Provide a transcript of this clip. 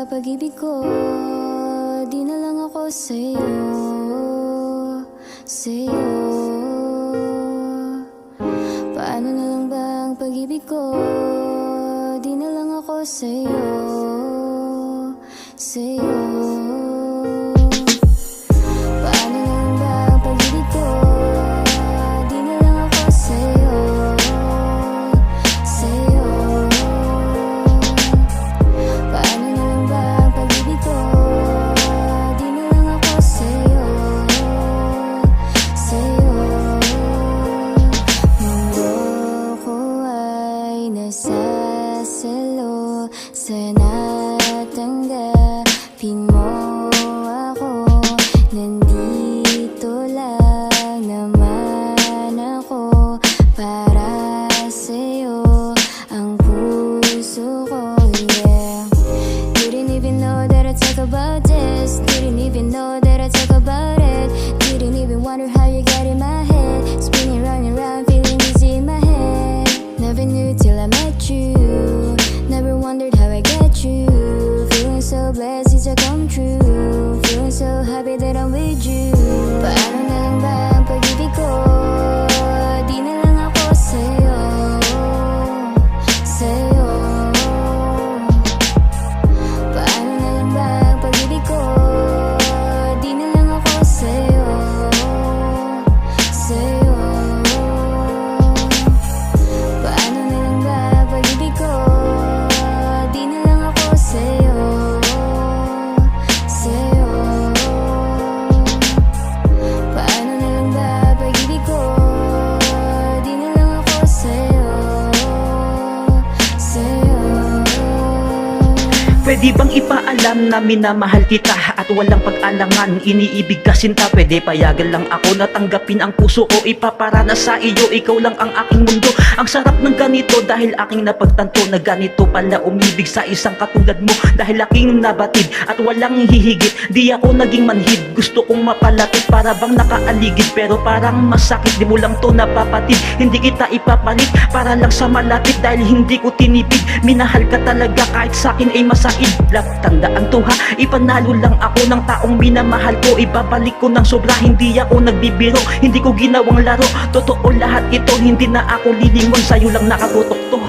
pag-ibig ko? Di na lang ako sa'yo, sa'yo. Paano na lang ba ang pag-ibig ko? Di na lang ako sa'yo, sa'yo. Paano na lang ba ang pag-ibig ko? Di na lang ako sa'yo, sa'yo. Paano na lang ba ang pag-ibig ko? Di na lang ako sa'yo, sa'yo. Mundo ko ay nasasalo, sana tanggapin mo ako. Nandito lang naman ako para sa'yo, ang puso ko, yeah. Didn't even know that I talk about this. Didn't even know that I talk about it. Didn't even wonder how you got in my head. Spinning round and round, feeling dizzy in my head. Never knew till I met you. Never wondered how I get you. Feeling so blessed it's a come true. Feeling so happy that I'm with you. Paano na lang ba ang pag-ibig ko? Di na lang ako sa'yo, sa'yo. Paano na lang ba ang pag-ibig ko? Di na lang ako sa'yo, sa'yo. Paano na lang ba ang pag-ibig ko? Di na lang ako sa'yo, sa'yo. Paano na lang ba ang pag-ibig ko? Di na lang ako sa'yo, sa'yo. Pwede bang ipaalam na minamahal kita at walang pag-alangan, iniibig ka sinta? Pwede payagan lang ako na tanggapin ang puso ko, ipaparana sa iyo, ikaw lang ang aking mundo. Ang sarap ng ganito dahil aking napagtanto na ganito pala umibig sa isang katulad mo. Dahil aking nabatid at walang hihigit, di ako naging manhid. Gusto kong mapalapit para bang nakaaligid, pero parang masakit, di mo lang to napapatid. Hindi kita ipapalit para lang sa malapit, dahil hindi ko tinipid. Minahal ka talaga kahit sa'kin ay masaid. Tandaan to ha, ipanalo lang ako ng taong minamahal ko. Ibabalik ko ng sobra, hindi ako nagbibiro, hindi ko ginawang laro. Totoo lahat ito, hindi na ako lilingon, sa'yo lang nakatutok to.